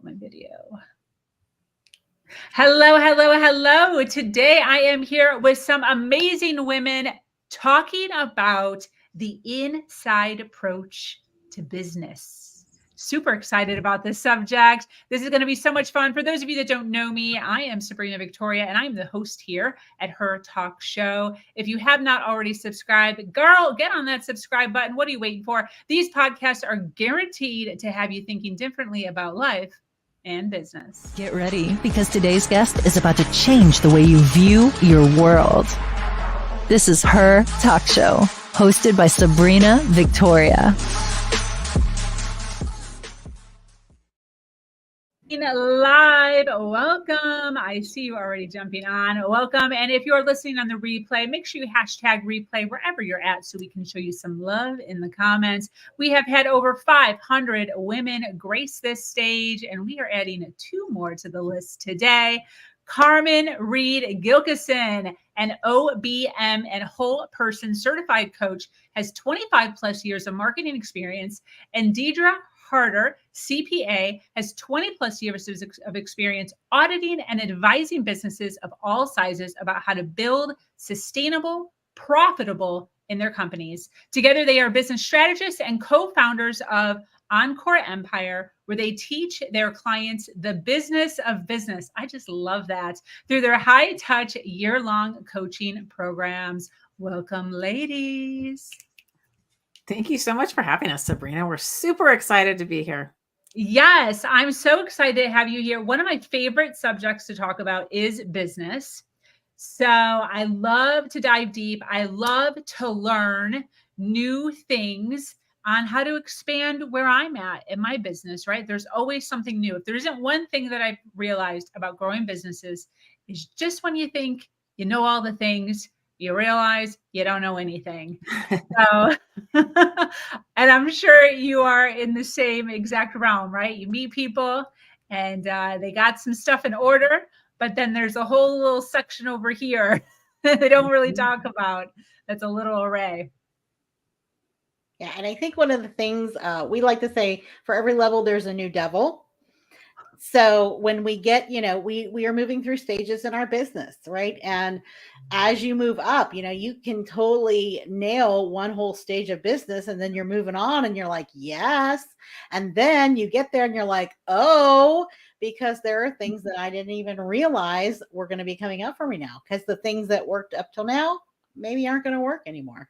My video. Hello, hello, hello. Today I am here with some amazing women talking about the inside approach to business. Super excited about this subject. This is going to be so much fun. For those of you that don't know me, I am Sabrina Victoria, and I'm the host here at Her Talk Show. If you have not already subscribed, girl, get on that subscribe button. What are you waiting for? These podcasts are guaranteed to have you thinking differently about life and business. Get ready, because today's guest is about to change the way you view your world. This is Her Talk Show, hosted by Sabrina Victoria. Live, welcome. I see you already jumping on. Welcome. And if you're listening on the replay, make sure you hashtag replay wherever you're at so we can show you some love in the comments. We have had over 500 women grace this stage, and we are adding 2 more to the list today. Carmen Reed-Gilkison, an OBM and whole person certified coach, has 25 plus years of marketing experience, and Deirdre Harter, CPA, has 20 plus years of experience auditing and advising businesses of all sizes about how to build sustainable, profitable in their companies. Together, they are business strategists and co-founders of Encore Empire, where they teach their clients the business of business. I just love that. Through their high-touch, year-long coaching programs. Welcome, ladies. Thank you so much for having us, Sabrina. We're super excited to be here. Yes, I'm so excited to have you here. One of my favorite subjects to talk about is business. So I love to dive deep. I love to learn new things on how to expand where I'm at in my business, right? There's always something new. If there isn't one thing that I've realized about growing businesses, is just when you think you know all the things, you realize you don't know anything. So, and I'm sure you are in the same exact realm, right? You meet people and they got some stuff in order, but then there's a whole little section over here that they don't really talk about. That's a little array. Yeah, and I think one of the things we like to say, for every level, there's a new devil. So when we get, we are moving through stages in our business, right? And as you move up, you can totally nail one whole stage of business, and then you're moving on and you're like, yes. And then you get there and you're like, oh, because there are things that I didn't even realize were going to be coming up for me now, because the things that worked up till now maybe aren't going to work anymore.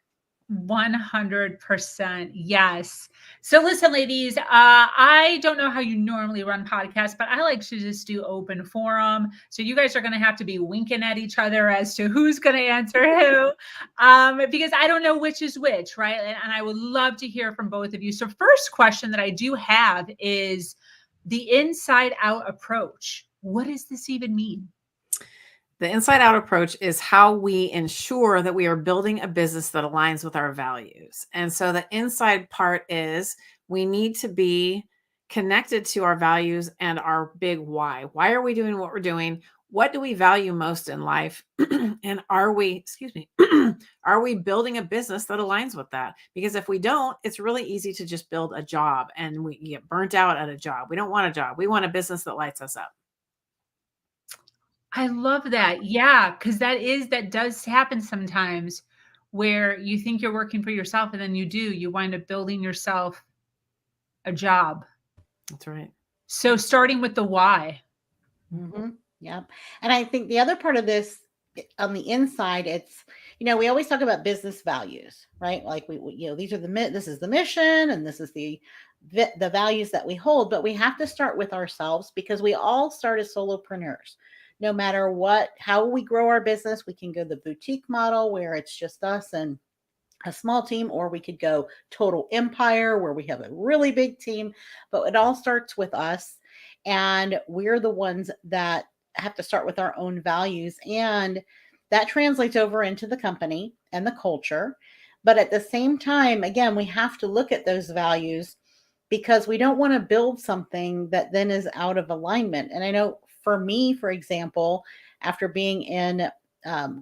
100%. Yes. So listen, ladies, I don't know how you normally run podcasts, but I like to just do open forum. So you guys are going to have to be winking at each other as to who's going to answer who, because I don't know which is which, right? And I would love to hear from both of you. So first question that I do have is the inside out approach. What does this even mean? The inside out approach is how we ensure that we are building a business that aligns with our values. And so the inside part is we need to be connected to our values and our big why. Why are we doing what we're doing? What do we value most in life? And are we building a business that aligns with that? Because if we don't, it's really easy to just build a job and we get burnt out at a job. We don't want a job. We want a business that lights us up. I love that. Yeah, because that does happen sometimes where you think you're working for yourself and then you wind up building yourself a job. That's right. So starting with the why. Mm-hmm. Yeah. And I think the other part of this on the inside, it's, we always talk about business values, right? Like these are this is the mission and this is the values that we hold, but we have to start with ourselves, because we all start as solopreneurs. No matter how we grow our business, we can go the boutique model where it's just us and a small team, or we could go total empire where we have a really big team, but it all starts with us. And we're the ones that have to start with our own values. And that translates over into the company and the culture. But at the same time, again, we have to look at those values, because we don't want to build something that then is out of alignment. And I know for me, for example, after being in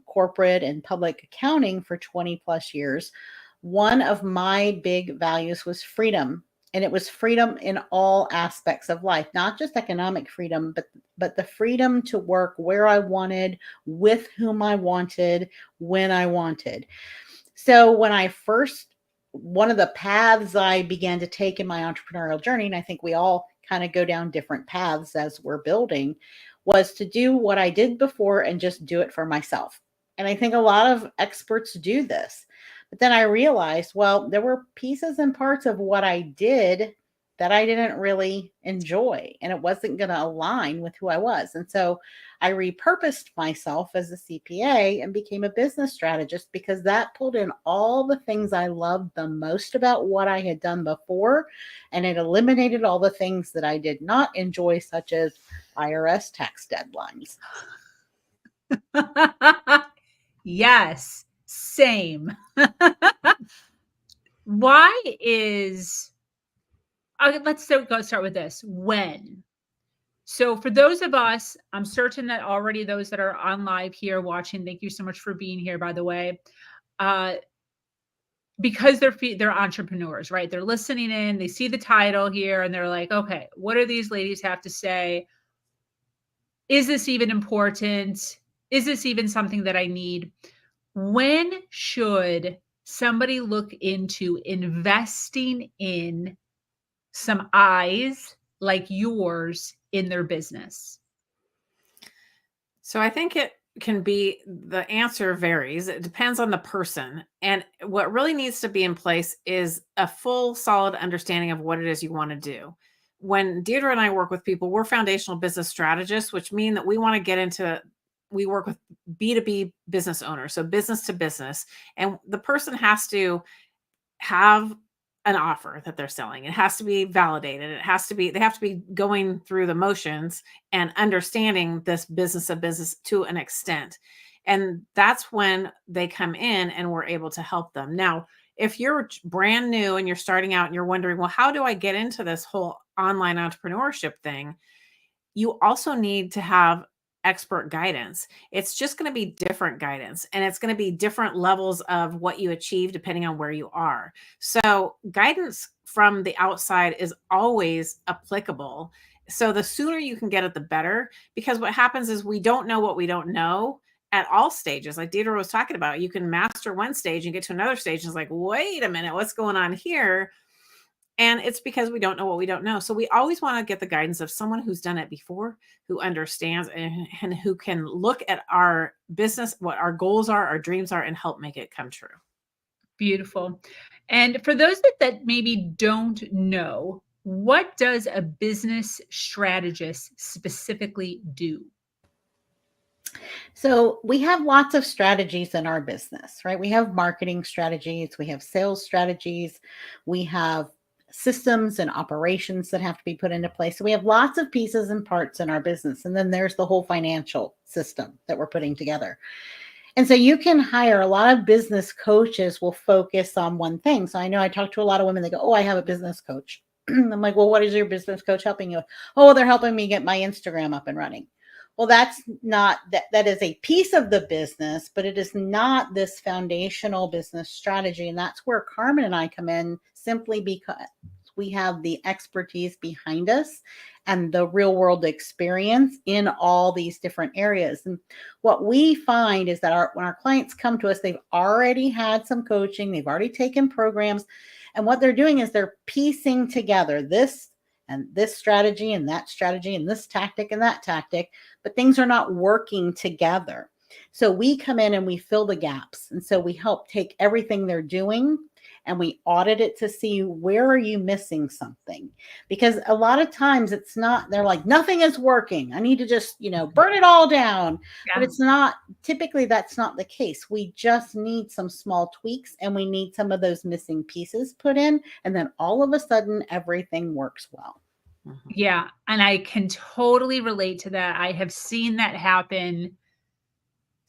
corporate and public accounting for 20 plus years, one of my big values was freedom. And it was freedom in all aspects of life, not just economic freedom, but the freedom to work where I wanted, with whom I wanted, when I wanted. So when I first, one of the paths I began to take in my entrepreneurial journey, and I think we all kind of go down different paths as we're building, was to do what I did before and just do it for myself. And I think a lot of experts do this. But then I realized, well, there were pieces and parts of what I did that I didn't really enjoy, and it wasn't going to align with who I was. And so I repurposed myself as a CPA and became a business strategist, because that pulled in all the things I loved the most about what I had done before. And it eliminated all the things that I did not enjoy, such as IRS tax deadlines. Yes, same. Why is, let's start with this. When? So for those of us, I'm certain that already those that are on live here watching, thank you so much for being here, by the way. Because they're entrepreneurs, right? They're listening in, they see the title here, and they're like, okay, what do these ladies have to say? Is this even important? Is this even something that I need? When should somebody look into investing in some eyes like yours in their business? So I think it can be, the answer varies. It depends on the person. And what really needs to be in place is a full, solid understanding of what it is you want to do. When Deirdre and I work with people, we're foundational business strategists, which mean that we want to get into, we work with B2B business owners, so business to business. And the person has to have an offer that they're selling. It has to be validated. It has to be, they have to be going through the motions and understanding this business of business to an extent. And that's when they come in and we're able to help them. Now, if you're brand new and you're starting out and you're wondering, well, how do I get into this whole online entrepreneurship thing? You also need to have expert guidance. It's just going to be different guidance, and it's going to be different levels of what you achieve depending on where you are. So guidance from the outside is always applicable. So the sooner you can get it, the better, because what happens is we don't know what we don't know at all stages. Like Deirdre was talking about, you can master one stage and get to another stage and it's like, wait a minute, what's going on here? And it's because we don't know what we don't know. So we always want to get the guidance of someone who's done it before, who understands and who can look at our business, what our goals are, our dreams are, and help make it come true. Beautiful. And for those that maybe don't know, what does a business strategist specifically do? So we have lots of strategies in our business, right? We have marketing strategies, we have sales strategies, we have systems and operations that have to be put into place. So we have lots of pieces and parts in our business. And then there's the whole financial system that we're putting together. And so you can hire, a lot of business coaches will focus on one thing. So I know I talk to a lot of women, they go, oh, I have a business coach. I'm like, well, what is your business coach helping you with? Oh, they're helping me get my Instagram up and running. Well, that's not, that is a piece of the business, but it is not this foundational business strategy. And that's where Carmen and I come in, simply because we have the expertise behind us and the real world experience in all these different areas. And what we find is that when our clients come to us, they've already had some coaching, they've already taken programs. And what they're doing is they're piecing together this and this strategy and that strategy and this tactic and that tactic, but things are not working together. So we come in and we fill the gaps. And so we help take everything they're doing and we audit it to see, where are you missing something? Because a lot of times it's not, they're like, nothing is working, I need to just, burn it all down. Yeah. But it's not, typically that's not the case. We just need some small tweaks and we need some of those missing pieces put in. And then all of a sudden everything works well. Yeah. And I can totally relate to that. I have seen that happen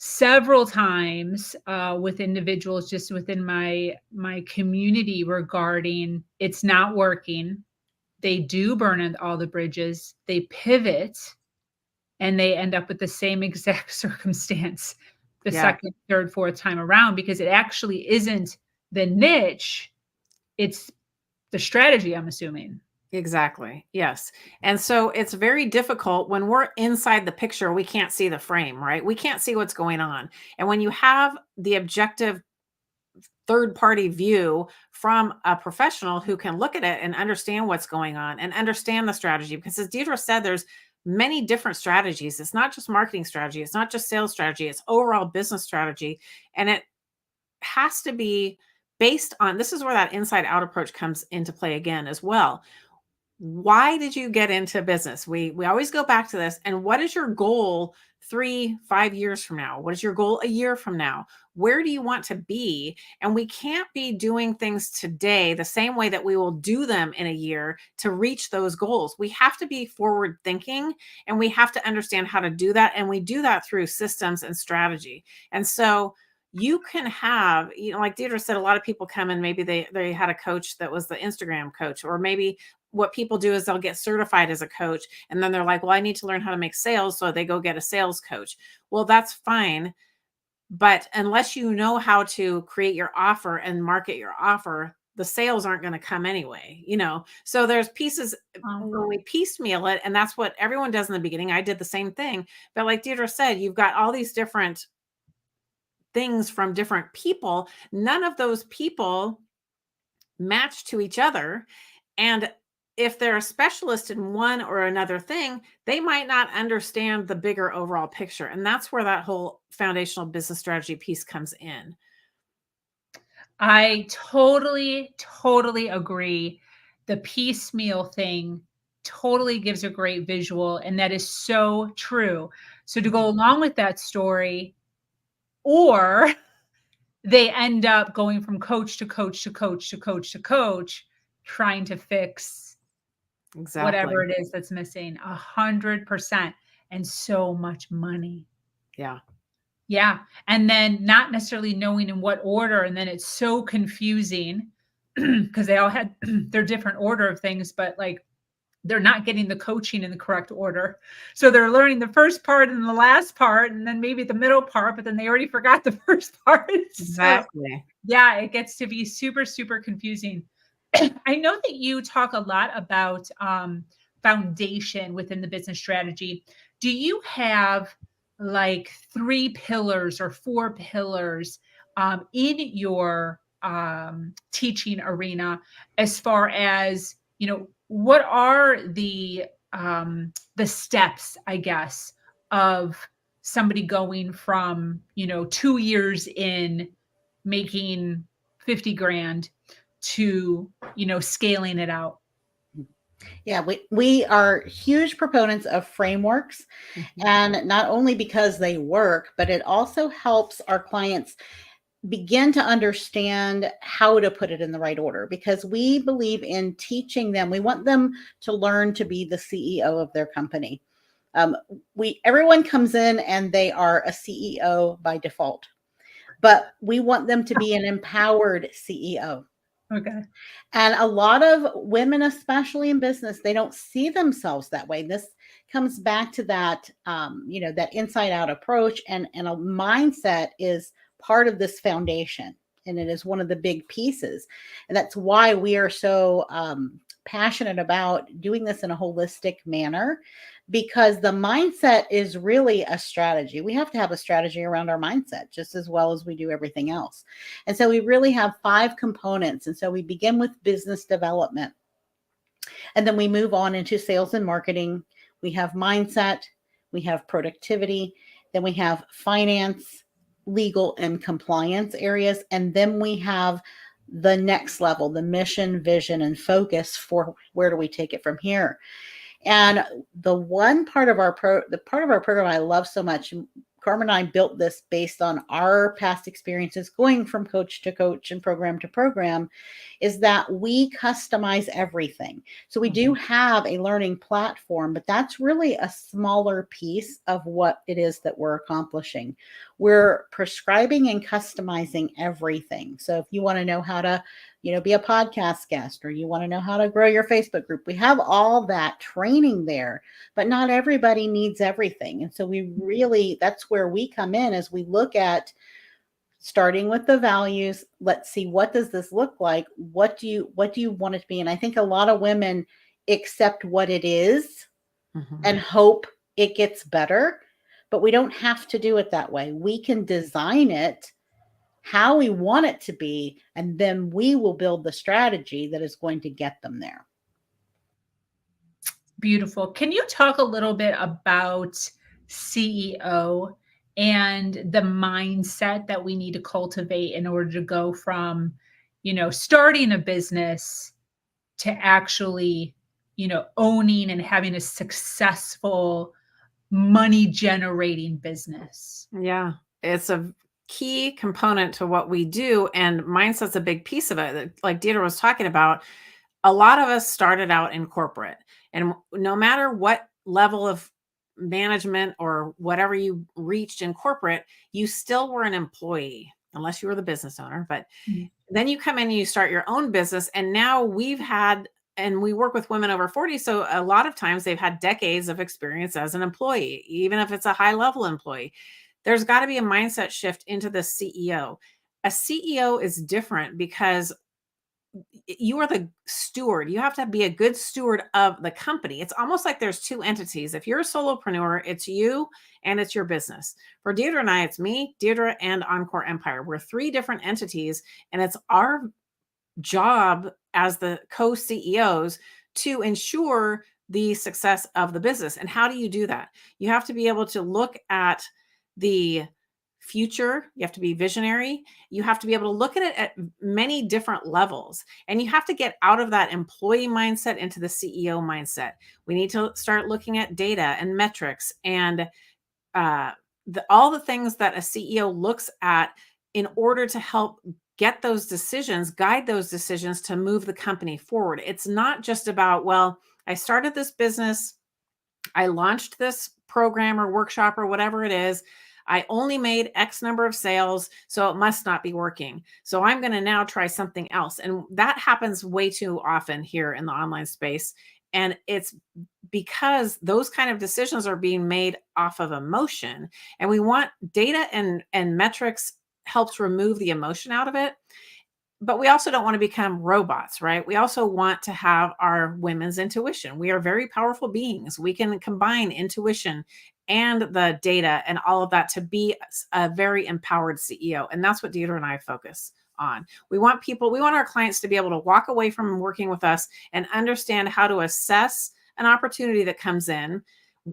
several times with individuals just within my community regarding it's not working. They do burn all the bridges, they pivot, and they end up with the same exact circumstance the second, third, fourth time around, because it actually isn't the niche. It's the strategy, I'm assuming. Exactly. Yes. And so it's very difficult when we're inside the picture, we can't see the frame, right? We can't see what's going on. And when you have the objective third party view from a professional who can look at it and understand what's going on and understand the strategy, because as Deirdre said, there's many different strategies. It's not just marketing strategy. It's not just sales strategy. It's overall business strategy. And it has to be based on, this is where that inside out approach comes into play again as well. Why did you get into business? We always go back to this. And what is your goal 3-5 years from now? What is your goal a year from now? Where do you want to be? And we can't be doing things today the same way that we will do them in a year to reach those goals. We have to be forward thinking, and we have to understand how to do that. And we do that through systems and strategy. And so you can have, like Deirdre said, a lot of people come and maybe they had a coach that was the Instagram coach, or maybe what people do is they'll get certified as a coach. And then they're like, well, I need to learn how to make sales. So they go get a sales coach. Well, that's fine. But unless you know how to create your offer and market your offer, the sales aren't going to come anyway, So there's pieces when we piecemeal it, and that's what everyone does in the beginning. I did the same thing. But like Deirdre said, you've got all these different things from different people. None of those people match to each other. And if they're a specialist in one or another thing, they might not understand the bigger overall picture. And that's where that whole foundational business strategy piece comes in. I totally agree. The piecemeal thing totally gives a great visual, and that is so true. So to go along with that story, or they end up going from coach to coach to coach to coach to coach, trying to fix whatever it is that's missing. 100%, and so much money. Yeah. And then not necessarily knowing in what order. And then it's so confusing because they all had their different order of things, but like they're not getting the coaching in the correct order. So they're learning the first part and the last part, and then maybe the middle part, but then they already forgot the first part. Exactly. So, yeah, it gets to be super, super confusing. I know that you talk a lot about foundation within the business strategy. Do you have like 3 pillars or 4 pillars in your teaching arena, as far as, what are the steps, I guess, of somebody going from, 2 years in making 50 grand to, scaling it out? Yeah, we are huge proponents of frameworks, and not only because they work, but it also helps our clients begin to understand how to put it in the right order, because we believe in teaching them. We want them to learn to be the CEO of their company. Everyone comes in and they are a CEO by default, but we want them to be an empowered CEO. Okay. And a lot of women, especially in business, they don't see themselves that way. This comes back to that, that inside out approach, and a mindset is part of this foundation. And it is one of the big pieces. And that's why we are so passionate about doing this in a holistic manner, because the mindset is really a strategy. We have to have a strategy around our mindset just as well as we do everything else. And so we really have 5 components. And so we begin with business development, and then we move on into sales and marketing. We have mindset, we have productivity, then we have finance, legal, and compliance areas. And then we have the next level, the mission, vision, and focus for where do we take it from here. And the one part of our program I love so much, Carmen and I built this based on our past experiences going from coach to coach and program to program, is that we customize everything. So we do have a learning platform, but that's really a smaller piece of what it is that we're accomplishing. We're prescribing and customizing everything. So if you want to know how to, be a podcast guest, or you want to know how to grow your Facebook group, we have all that training there, but not everybody needs everything. And so that's where we come in, as we look at starting with the values. Let's see, what does this look like? What do you want it to be? And I think a lot of women accept what it is and hope it gets better, but we don't have to do it that way. We can design it how we want it to be, and then we will build the strategy that is going to get them there. Beautiful. Can you talk a little bit about CEO and the mindset that we need to cultivate in order to go from, starting a business to actually, owning and having a successful money generating business? Yeah, it's a key component to what we do, and mindset's a big piece of it. Like Deirdre was talking about, a lot of us started out in corporate, and no matter what level of management or whatever you reached in corporate, you still were an employee, unless you were the business owner. But then you come in and you start your own business, and now and we work with women over 40. So a lot of times they've had decades of experience as an employee, even if it's a high level employee. There's got to be a mindset shift into the CEO. A CEO is different because you are the steward. You have to be a good steward of the company. It's almost like there's two entities. If you're a solopreneur, it's you and it's your business. For Deirdre and I, it's me, Deirdre, and Encore Empire. We're three different entities, and it's our job as the co-CEOs to ensure the success of the business. And how do you do that? You have to be able to look at the future. You have to be visionary. You have to be able to look at it at many different levels. And you have to get out of that employee mindset into the CEO mindset. We need to start looking at data and metrics and all the things that a CEO looks at in order to help get those decisions, guide those decisions to move the company forward. It's not just about, well, I started this business, I launched this program or workshop or whatever it is, I only made X number of sales, so it must not be working. So I'm going to now try something else. And that happens way too often here in the online space. And it's because those kind of decisions are being made off of emotion. And we want data and metrics helps remove the emotion out of it. But we also don't want to become robots, right? We also want to have our women's intuition. We are very powerful beings. We can combine intuition and the data and all of that to be a very empowered CEO. And that's what Deirdre and I focus on. We want our clients to be able to walk away from working with us and understand how to assess an opportunity that comes in.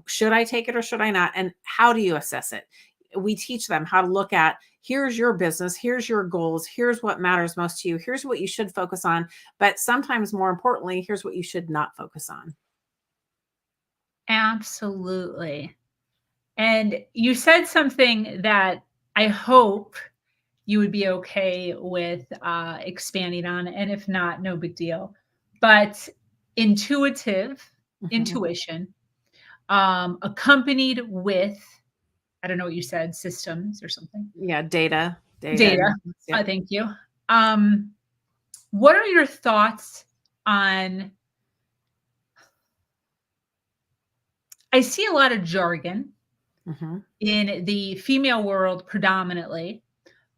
Should I take it or should I not? And how do you assess it? We teach them how to look at, here's your business, here's your goals, here's what matters most to you, here's what you should focus on. But sometimes more importantly, here's what you should not focus on. Absolutely. And you said something that I hope you would be okay with expanding on. And if not, no big deal. But intuition, accompanied with, I don't know what you said, systems or something. Yeah, data. Yeah. Thank you. What are your thoughts on, I see a lot of jargon in the female world predominantly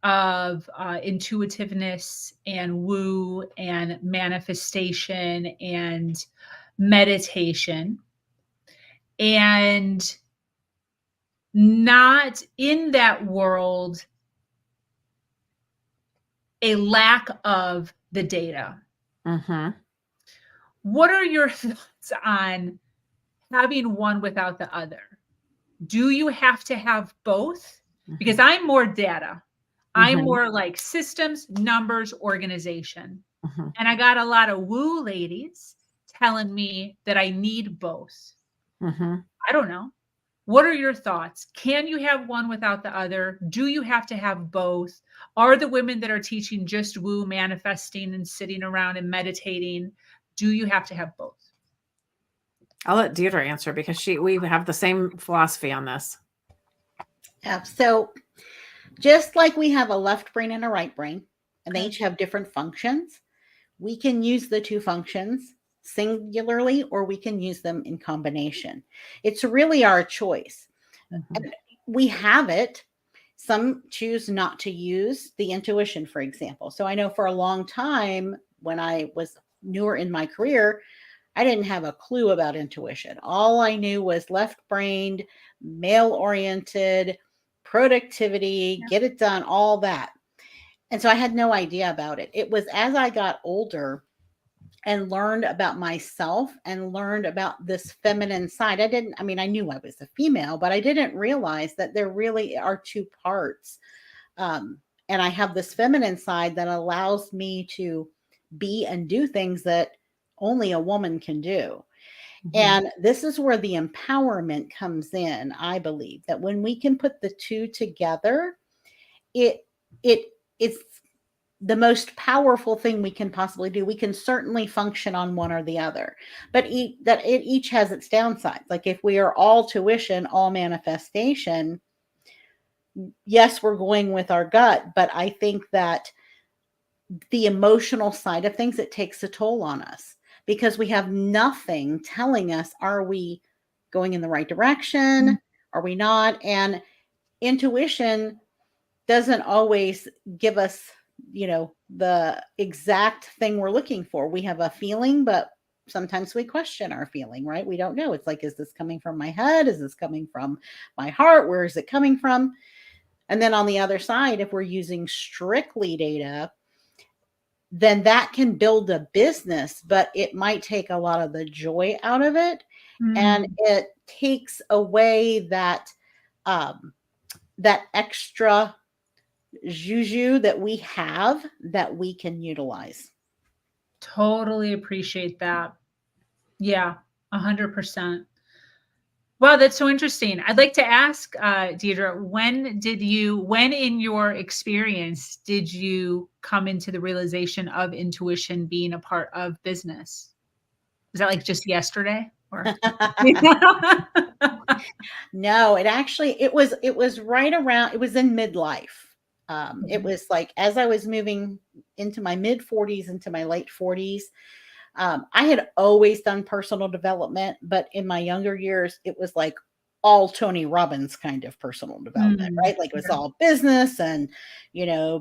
of intuitiveness and woo and manifestation and meditation, and not in that world a lack of the data. What are your thoughts on having one without the other? Do you have to have both? Because I'm more data. I'm more like systems, numbers, organization. And I got a lot of woo ladies telling me that I need both. I don't know. What are your thoughts? Can you have one without the other? Do you have to have both? Are the women that are teaching just woo, manifesting and sitting around and meditating, do you have to have both? I'll let Deirdre answer because we have the same philosophy on this. Yeah. So just like we have a left brain and a right brain, and they each have different functions, we can use the two functions singularly, or we can use them in combination. It's really our choice. And we have it. Some choose not to use the intuition, for example. So I know for a long time when I was newer in my career, I didn't have a clue about intuition. All I knew was left-brained, male-oriented, productivity, get it done, all that. And so I had no idea about it. It was as I got older and learned about myself and learned about this feminine side. I knew I was a female, but I didn't realize that there really are two parts. And I have this feminine side that allows me to be and do things that only a woman can do. And this is where the empowerment comes in. I believe that when we can put the two together, it's the most powerful thing we can possibly do. We can certainly function on one or the other, but it each has its downsides. Like if we are all tuition, all manifestation, yes, we're going with our gut, but I think that the emotional side of things, it takes a toll on us because we have nothing telling us, are we going in the right direction? Are we not? And intuition doesn't always give us, the exact thing we're looking for. We have a feeling, but sometimes we question our feeling, right? We don't know. It's like, is this coming from my head? Is this coming from my heart? Where is it coming from? And then on the other side, if we're using strictly data, then that can build a business, but it might take a lot of the joy out of it. And it takes away that extra juju that we have that we can utilize. Totally appreciate that. Yeah, 100%. Wow, that's so interesting. I'd like to ask, Deirdre, when in your experience did you come into the realization of intuition being a part of business? Is that like just yesterday? Or No, it was right around, it was in midlife. It was like as I was moving into my mid 40s, into my late 40s. I had always done personal development, but in my younger years, it was like all Tony Robbins kind of personal development, right? Like it was all business and,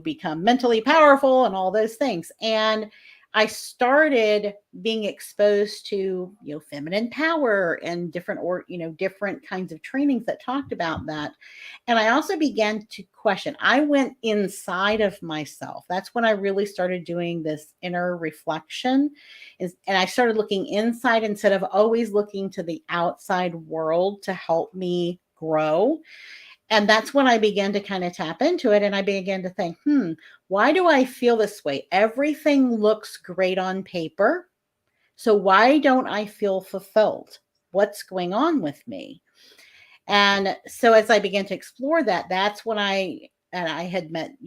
become mentally powerful and all those things. And I started being exposed to, feminine power and different kinds of trainings that talked about that. And I also began to question. I went inside of myself. That's when I really started doing this inner reflection. And I started looking inside instead of always looking to the outside world to help me grow. And that's when I began to kind of tap into it. And I began to think, why do I feel this way? Everything looks great on paper. So why don't I feel fulfilled? What's going on with me? And so as I began to explore that, that's when I had met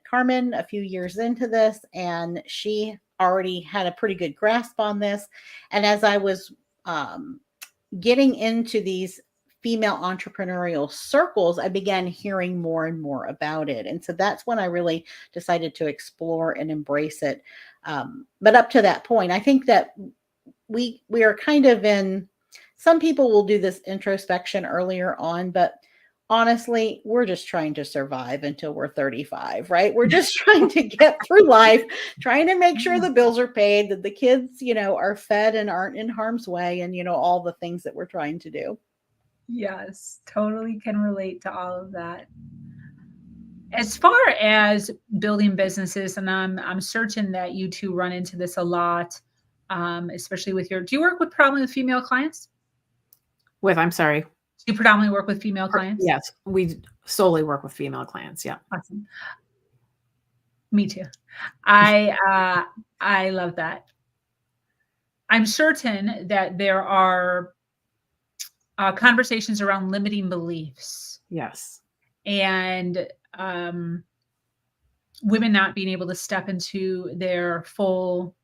Carmen a few years into this, and she already had a pretty good grasp on this. And as I was getting into these female entrepreneurial circles, I began hearing more and more about it. And so that's when I really decided to explore and embrace it. But up to that point, I think that we are kind of in, some people will do this introspection earlier on, but honestly, we're just trying to survive until we're 35, right? We're just trying to get through life, trying to make sure the bills are paid, that the kids, are fed and aren't in harm's way, and, all the things that we're trying to do. Yes, totally can relate to all of that. As far as building businesses, and I'm certain that you two run into this a lot, especially with do you work with predominantly female clients? I'm sorry. Do you predominantly work with female clients? Yes, we solely work with female clients. Yeah. Awesome. Me too. I love that. I'm certain that there are conversations around limiting beliefs. Yes. And women not being able to step into their full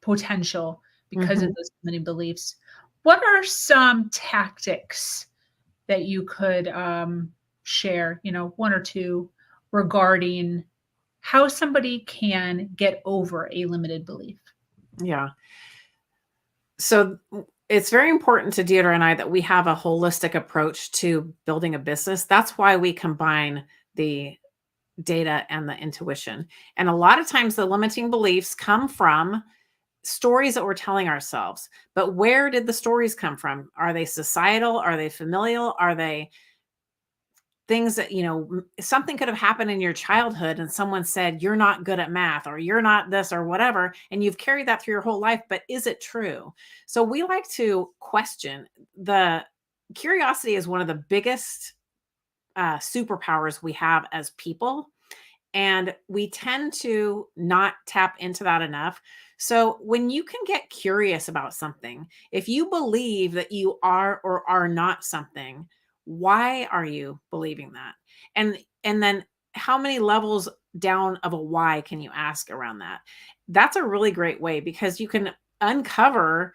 potential because of those limiting beliefs. What are some tactics that you could share, one or two, regarding how somebody can get over a limited belief? Yeah. So it's very important to Deirdre and I that we have a holistic approach to building a business. That's why we combine the data and the intuition. And a lot of times the limiting beliefs come from stories that we're telling ourselves. But where did the stories come from? Are they societal? Are they familial? Are they things that, something could have happened in your childhood and someone said, you're not good at math, or you're not this or whatever, and you've carried that through your whole life, but is it true? So we like to question. The curiosity is one of the biggest superpowers we have as people. And we tend to not tap into that enough. So when you can get curious about something, if you believe that you are or are not something, why are you believing that? And then how many levels down of a why can you ask around that? That's a really great way, because you can uncover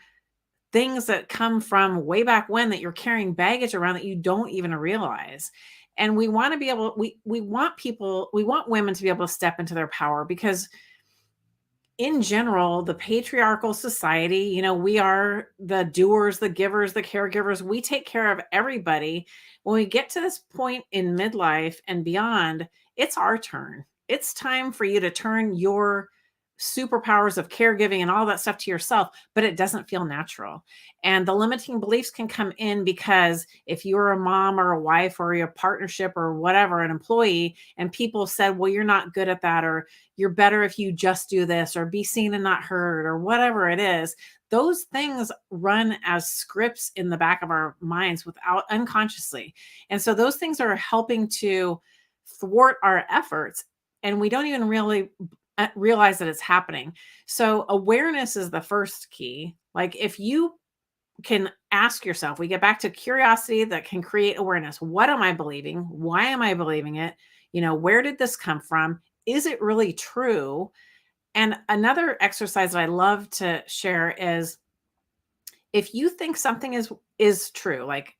things that come from way back when that you're carrying baggage around that you don't even realize. And we want to be able, we want women to be able to step into their power, because in general, the patriarchal society, we are the doers, the givers, the caregivers. We take care of everybody. When we get to this point in midlife and beyond, it's our turn. It's time for you to turn your superpowers of caregiving and all that stuff to yourself, but it doesn't feel natural. And the limiting beliefs can come in because if you're a mom or a wife or you're a partnership or whatever, an employee, and people said, well, you're not good at that, or you're better if you just do this, or be seen and not heard, or whatever it is, those things run as scripts in the back of our minds without unconsciously. And so those things are helping to thwart our efforts. And we don't even really realize that it's happening. So awareness is the first key. Like if you can ask yourself, we get back to curiosity that can create awareness. What am I believing? Why am I believing it? Where did this come from? Is it really true? And another exercise that I love to share is, if you think something is true, like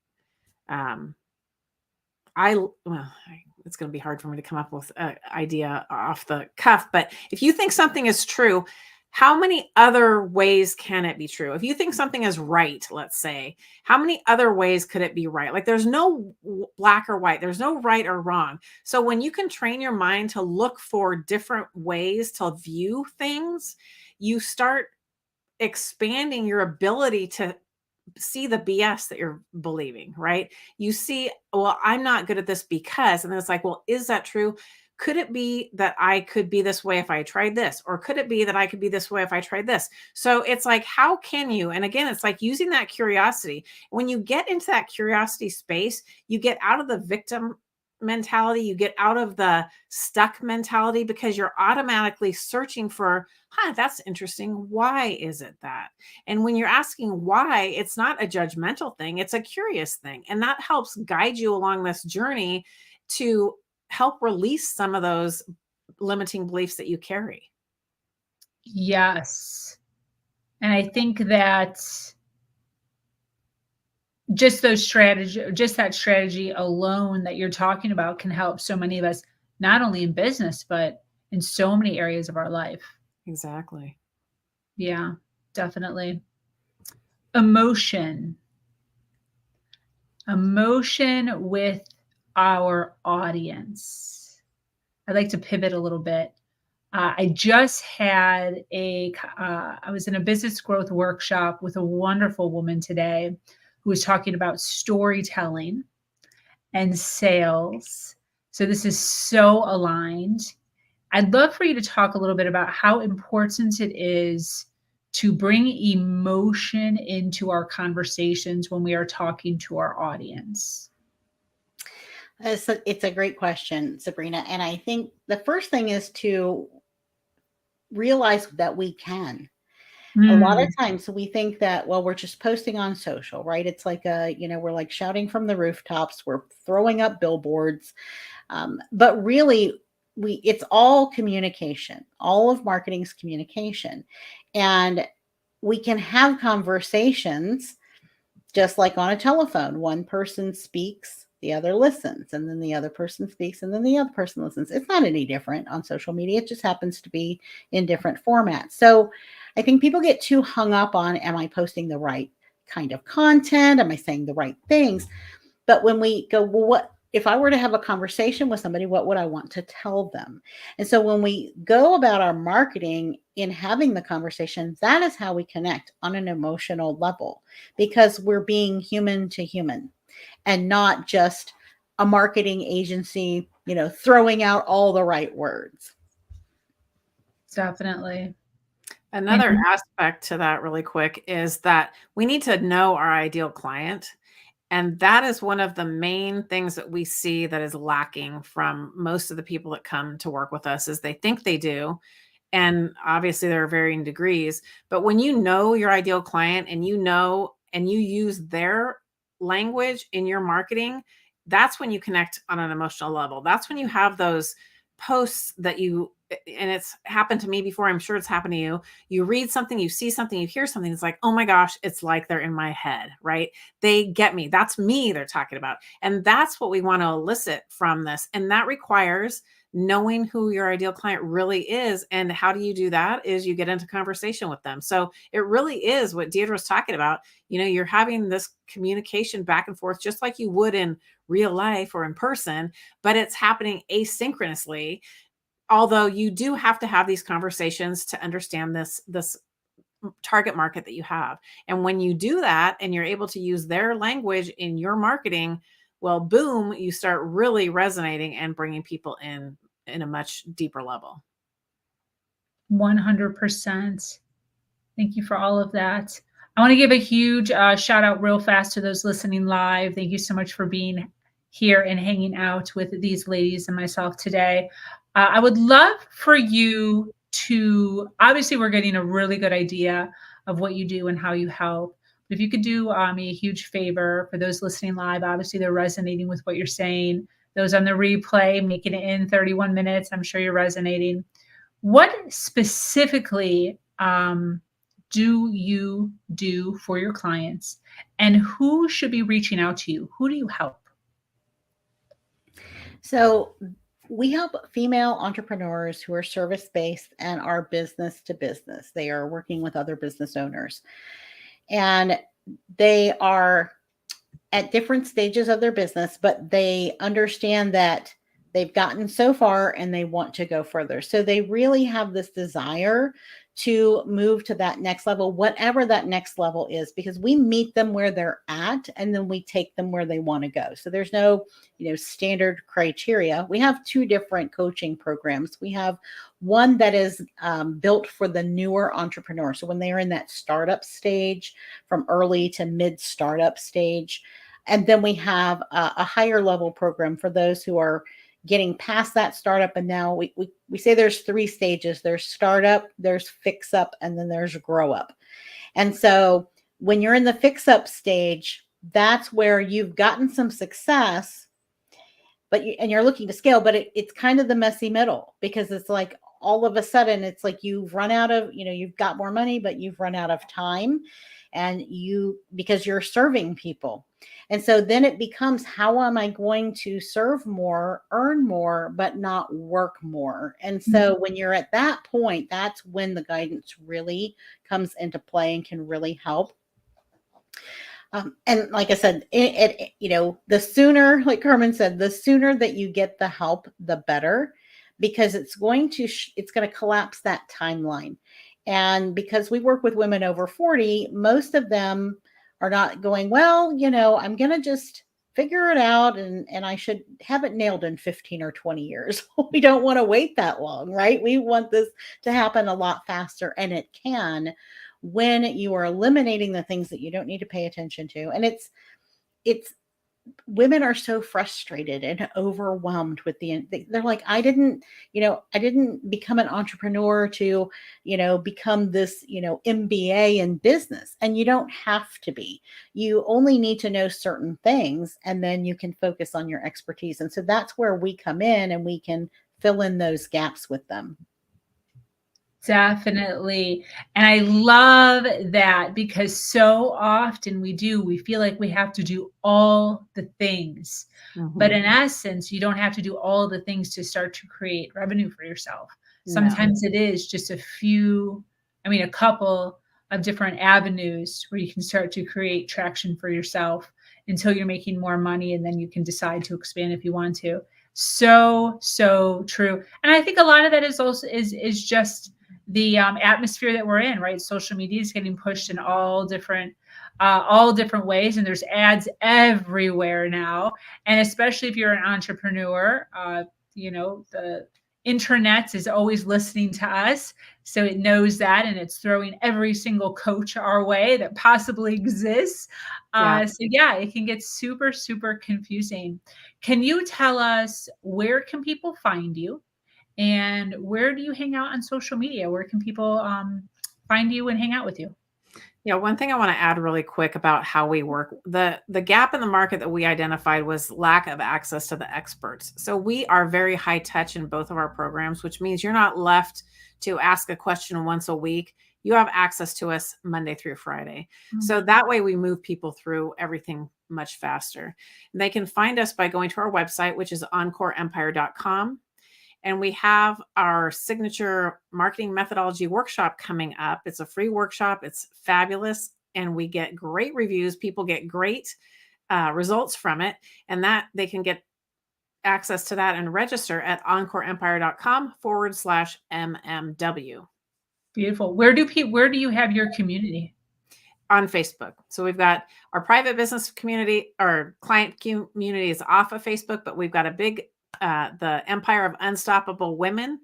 it's going to be hard for me to come up with an idea off the cuff, but if you think something is true, how many other ways can it be true? If you think something is right, let's say, how many other ways could it be right? Like there's no black or white, there's no right or wrong. So when you can train your mind to look for different ways to view things, you start expanding your ability to see the BS that you're believing, right? You see, well, I'm not good at this because, and then it's like, well, is that true? Could it be that I could be this way if I tried this? Or could it be that I could be this way if I tried this? So it's like, how can you? And again, it's like using that curiosity. When you get into that curiosity space, you get out of the victim mentality, you get out of the stuck mentality, because you're automatically searching for, that's interesting. Why is it that? And when you're asking why, it's not a judgmental thing, it's a curious thing. And that helps guide you along this journey to help release some of those limiting beliefs that you carry. Yes. And I think that just that strategy alone that you're talking about can help so many of us, not only in business, but in so many areas of our life. Exactly. Yeah, definitely. Emotion with our audience. I'd like to pivot a little bit. I just had I was in a business growth workshop with a wonderful woman today who was talking about storytelling and sales. So this is so aligned. I'd love for you to talk a little bit about how important it is to bring emotion into our conversations when we are talking to our audience. It's a great question, Sabrina. And I think the first thing is to realize that we can. A lot of times we think that, well, we're just posting on social, right? It's like we're like shouting from the rooftops, we're throwing up billboards. But really, it's all communication. All of marketing's communication. And we can have conversations just like on a telephone. One person speaks, the other listens, and then the other person speaks, and then the other person listens. It's not any different on social media. It just happens to be in different formats. So I think people get too hung up on, am I posting the right kind of content? Am I saying the right things? But when we go, well, if I were to have a conversation with somebody, what would I want to tell them? And so when we go about our marketing in having the conversation, that is how we connect on an emotional level, because we're being human to human and not just a marketing agency, throwing out all the right words. Definitely. Another aspect to that really quick is that we need to know our ideal client. And that is one of the main things that we see that is lacking from most of the people that come to work with us, is they think they do. And obviously there are varying degrees, but when you know your ideal client and you use their language in your marketing, that's when you connect on an emotional level. That's when you have those posts that and it's happened to me before. I'm sure it's happened to you. You read something, you see something, you hear something. It's like, oh my gosh, it's like they're in my head, right? They get me. That's me they're talking about. And that's what we want to elicit from this. And that requires knowing who your ideal client really is. And how do you do that? Is you get into conversation with them. So it really is what Deirdre was talking about. You're having this communication back and forth, just like you would in real life or in person, but it's happening asynchronously. Although you do have to have these conversations to understand this target market that you have. And when you do that and you're able to use their language in your marketing, well, boom, you start really resonating and bringing people in a much deeper level. 100%. Thank you for all of that. I want to give a huge shout out real fast to those listening live. Thank you so much for being here and hanging out with these ladies and myself today. I would love for you to, obviously we're getting a really good idea of what you do and how you help. But if you could do me a huge favor for those listening live, obviously they're resonating with what you're saying. Those on the replay, making it in 31 minutes, I'm sure you're resonating. What specifically do you do for your clients, and who should be reaching out to you? Who do you help? So we help female entrepreneurs who are service-based and are business to business. They are working with other business owners, and they are at different stages of their business, but they understand that they've gotten so far and they want to go further. So they really have this desire to move to that next level, whatever that next level is, because we meet them where they're at and then we take them where they want to go. So there's no, standard criteria. We have two different coaching programs. We have one that is built for the newer entrepreneur. So when they are in that startup stage, from early to mid startup stage. And then we have a higher level program for those who are getting past that startup. And now we say there's three stages. There's startup, there's fix up, and then there's grow up. And so when you're in the fix up stage, that's where you've gotten some success, but you're looking to scale, but it's kind of the messy middle, because it's like all of a sudden it's like you've run out of, you've got more money, but you've run out of time, and because you're serving people. And so then it becomes, how am I going to serve more, earn more, but not work more? And so when you're at that point, that's when the guidance really comes into play and can really help. And like I said, the sooner, like Carmen said, the sooner that you get the help, the better, because it's going to collapse that timeline. And because we work with women over 40, most of them are not going, well, I'm going to just figure it out and I should have it nailed in 15 or 20 years. We don't want to wait that long, right? We want this to happen a lot faster, and it can, when you are eliminating the things that you don't need to pay attention to. And it's women are so frustrated and overwhelmed with they're like, I didn't become an entrepreneur to, become this, MBA in business. And you don't have to be. You only need to know certain things, and then you can focus on your expertise. And so that's where we come in, and we can fill in those gaps with them. Definitely. And I love that, because so often we feel like we have to do all the things. Mm-hmm. But in essence, you don't have to do all the things to start to create revenue for yourself. Sometimes it is just a couple of different avenues where you can start to create traction for yourself until you're making more money, and then you can decide to expand if you want to. So true. And I think a lot of that is also is just the atmosphere that we're in, right? Social media is getting pushed in all different ways, and there's ads everywhere now. And especially if you're an entrepreneur, the internet is always listening to us, so it knows that, and it's throwing every single coach our way that possibly exists. So yeah, it can get super, super confusing. Can you tell us, where can people find you, and where do you hang out on social media? Where can people find you and hang out with you? Yeah, one thing I want to add really quick about how we work, the gap in the market that we identified was lack of access to the experts. So we are very high touch in both of our programs, which means you're not left to ask a question once a week. You have access to us Monday through Friday. Mm-hmm. So that way we move people through everything much faster. And they can find us by going to our website, which is encoreempire.com. And we have our signature marketing methodology workshop coming up. It's a free workshop. It's fabulous. And we get great reviews. People get great results from it. And that they can get access to that and register at encoreempire.com/MMW. Beautiful. Where do you have your community? On Facebook. So we've got our private business community, our client community is off of Facebook, but we've got a big the Empire of Unstoppable Women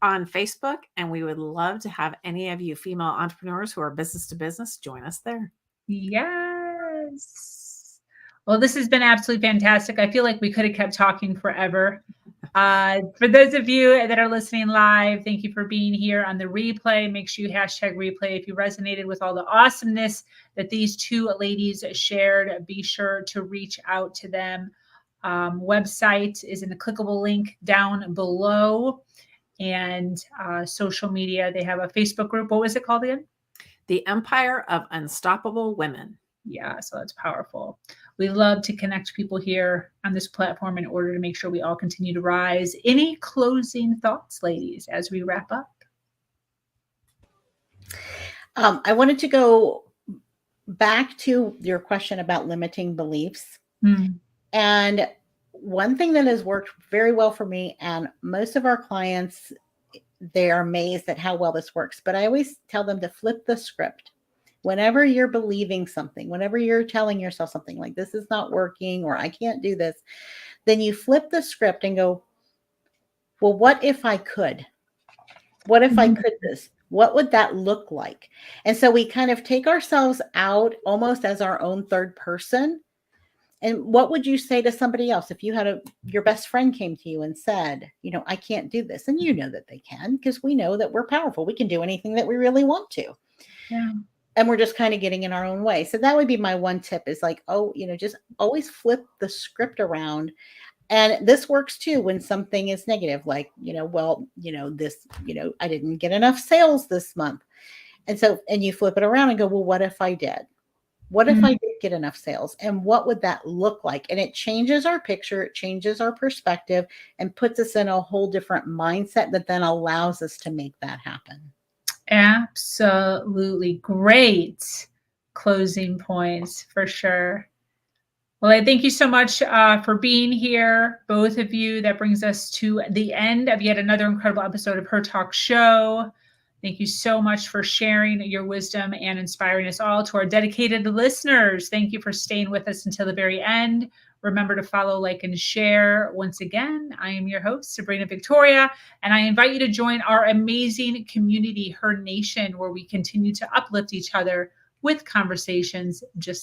on Facebook. And we would love to have any of you female entrepreneurs who are business to business join us there. Yes. Well, this has been absolutely fantastic. I feel like we could have kept talking forever. For those of you that are listening live, thank you for being here on the replay. Make sure you #replay if you resonated with all the awesomeness that these two ladies shared. Be sure to reach out to them. Website is in the clickable link down below, and social media. They have a Facebook group. What was it called again? The Empire of Unstoppable Women. Yeah, so that's powerful. We love to connect people here on this platform in order to make sure we all continue to rise. Any closing thoughts, ladies, as we wrap up? I wanted to go back to your question about limiting beliefs. And one thing that has worked very well for me and most of our clients, they are amazed at how well this works. But I always tell them to flip the script. Whenever you're believing something, whenever you're telling yourself something like this is not working or I can't do this, then you flip the script and go, well, what if I could? What if I could this? What would that look like? And so we kind of take ourselves out almost as our own third person. And what would you say to somebody else if you had your best friend came to you and said, I can't do this? And you know that they can, because we know that we're powerful. We can do anything that we really want to. Yeah. And we're just kind of getting in our own way. So that would be my one tip is like, just always flip the script around. And this works too when something is negative, like, this, I didn't get enough sales this month. And you flip it around and go, well, what if I did? What if I did get enough sales? And what would that look like? And it changes our picture, it changes our perspective, and puts us in a whole different mindset that then allows us to make that happen. Absolutely great closing points for sure. Well, I thank you so much for being here, both of you. That brings us to the end of yet another incredible episode of Her Talk Show. Thank you so much for sharing your wisdom and inspiring us all. To our dedicated listeners, thank you for staying with us until the very end. Remember to follow, like, and share. Once again, I am your host, Sabrina Victoria, and I invite you to join our amazing community, Her Nation, where we continue to uplift each other with conversations just